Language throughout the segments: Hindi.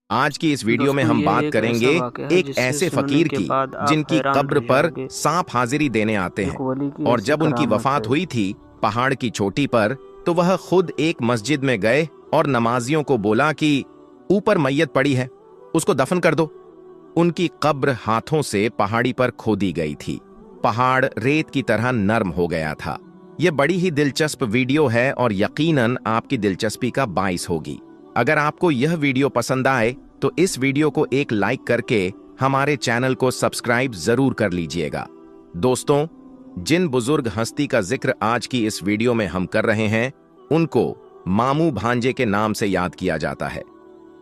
आज की इस वीडियो में दोस्तों हम ये बात एक करेंगे ऐसा वाक़या है एक जिससे ऐसे सुनने फकीर के की बाद आप जिनकी हैरान कब्र रह पर जाओगे। सांप हाजिरी देने आते एक हैं। वली की और ऐसी जब उनकी करामत वफात है। हुई थी पहाड़ की चोटी पर, तो वह खुद एक मस्जिद में गए और नमाजियों को बोला कि ऊपर मैयत पड़ी है, उसको दफन कर दो। उनकी कब्र हाथों से पहाड़ी पर खोदी गई थी। पहाड़ रेत की तरह नर्म हो गया था। यह बड़ी ही दिलचस्प वीडियो है और यकीनन आपकी दिलचस्पी का बाइस होगी। अगर आपको यह वीडियो पसंद आए तो इस वीडियो को एक लाइक करके हमारे चैनल को सब्सक्राइब जरूर कर लीजिएगा। दोस्तों, जिन बुजुर्ग हस्ती का जिक्र आज की इस वीडियो में हम कर रहे हैं, उनको मामू भांजे के नाम से याद किया जाता है।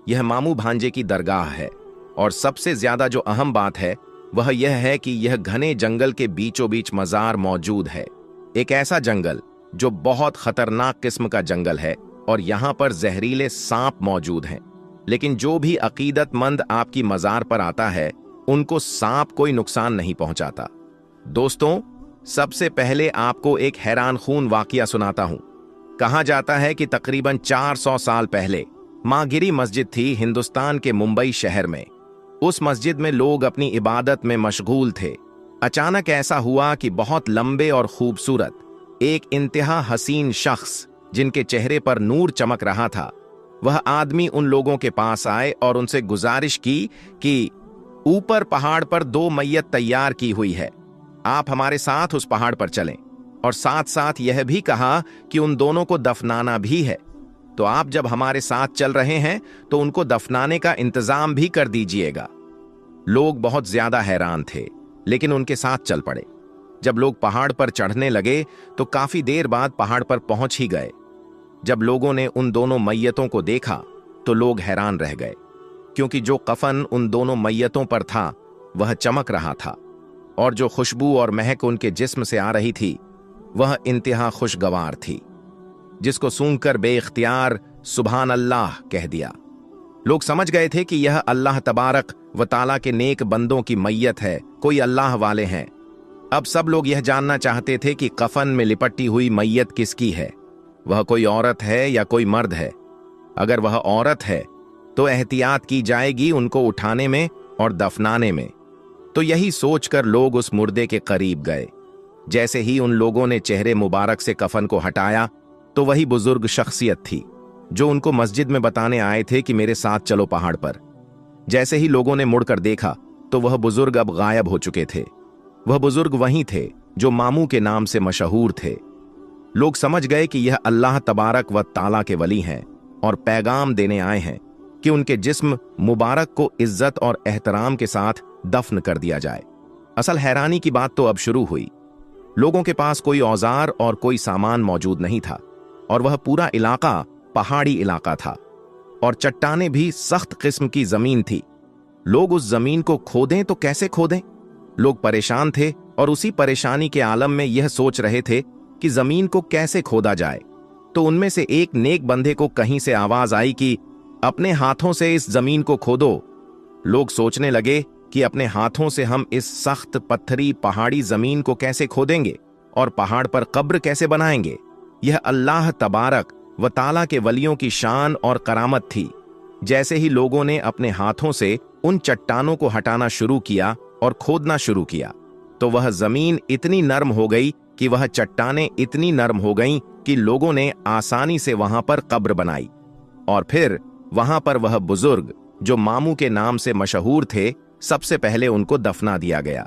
यह मामू भांजे की दरगाह है और सबसे ज्यादा जो अहम बात है वह यह है कि यह घने जंगल के बीचों बीच मजार मौजूद है। एक ऐसा जंगल जो बहुत खतरनाक किस्म का जंगल है और यहां पर जहरीले सांप मौजूद हैं। लेकिन जो भी अकीदतमंद आपकी मजार पर आता है, उनको सांप कोई नुकसान नहीं पहुंचाता। दोस्तों, सबसे पहले आपको एक हैरानखून वाकया सुनाता हूं। कहा जाता है कि तकरीबन 400 साल पहले मागिरी मस्जिद थी हिंदुस्तान के मुंबई शहर में। उस मस्जिद में लोग अपनी इबादत में मशगूल थे। अचानक ऐसा हुआ कि बहुत लंबे और खूबसूरत एक इंतहा हसीन शख्स, जिनके चेहरे पर नूर चमक रहा था, वह आदमी उन लोगों के पास आए और उनसे गुजारिश की कि ऊपर पहाड़ पर 2 मैयत तैयार की हुई है, आप हमारे साथ उस पहाड़ पर चलें। और साथ साथ यह भी कहा कि उन दोनों को दफनाना भी है, तो आप जब हमारे साथ चल रहे हैं तो उनको दफनाने का इंतजाम भी कर दीजिएगा। लोग बहुत ज्यादा हैरान थे, लेकिन उनके साथ चल पड़े। जब लोग पहाड़ पर चढ़ने लगे तो काफी देर बाद पहाड़ पर पहुंच ही गए। जब लोगों ने उन दोनों मैयतों को देखा तो लोग हैरान रह गए, क्योंकि जो कफन उन दोनों मैयतों पर था वह चमक रहा था और जो खुशबू और महक उनके जिस्म से आ रही थी वह इंतहा खुशगवार थी, जिसको सूंघकर बेइख्तियार सुभान अल्लाह कह दिया। लोग समझ गए थे कि यह अल्लाह तबारक व ताला के नेक बंदों की मैयत है, कोई अल्लाह वाले हैं। अब सब लोग यह जानना चाहते थे कि कफन में लिपटी हुई मैयत किसकी है, वह कोई औरत है या कोई मर्द है। अगर वह औरत है तो एहतियात की जाएगी उनको उठाने में और दफनाने में। तो यही सोचकर लोग उस मुर्दे के करीब गए। जैसे ही उन लोगों ने चेहरे मुबारक से कफन को हटाया तो वही बुजुर्ग शख्सियत थी जो उनको मस्जिद में बताने आए थे कि मेरे साथ चलो पहाड़ पर। जैसे ही लोगों ने मुड़कर देखा तो वह बुजुर्ग अब गायब हो चुके थे। वह बुजुर्ग वही थे जो मामू के नाम से मशहूर थे। लोग समझ गए कि यह अल्लाह तबारक व ताला के वली हैं और पैगाम देने आए हैं कि उनके जिस्म मुबारक को इज्जत और एहतराम के साथ दफन कर दिया जाए। असल हैरानी की बात तो अब शुरू हुई। लोगों के पास कोई औजार और कोई सामान मौजूद नहीं था और वह पूरा इलाका पहाड़ी इलाका था और चट्टानें भी सख्त किस्म की जमीन थी। लोग उस जमीन को खोदें तो कैसे खोदें? लोग परेशान थे और उसी परेशानी के आलम में यह सोच रहे थे कि जमीन को कैसे खोदा जाए। तो उनमें से एक नेक बंदे को कहीं से आवाज आई कि अपने हाथों से इस जमीन को खोदो। लोग सोचने लगे कि अपने हाथों से हम इस सख्त पत्थरी पहाड़ी जमीन को कैसे खोदेंगे और पहाड़ पर कब्र कैसे बनाएंगे। यह अल्लाह तबारक व ताला के वलियों की शान और करामत थी। जैसे ही लोगों ने अपने हाथों से उन चट्टानों को हटाना शुरू किया और खोदना शुरू किया, तो वह जमीन इतनी नर्म हो गई कि वह चट्टानें इतनी नर्म हो गईं कि लोगों ने आसानी से वहां पर कब्र बनाई। और फिर वहां पर वह बुजुर्ग जो मामू के नाम से मशहूर थे, सबसे पहले उनको दफना दिया गया।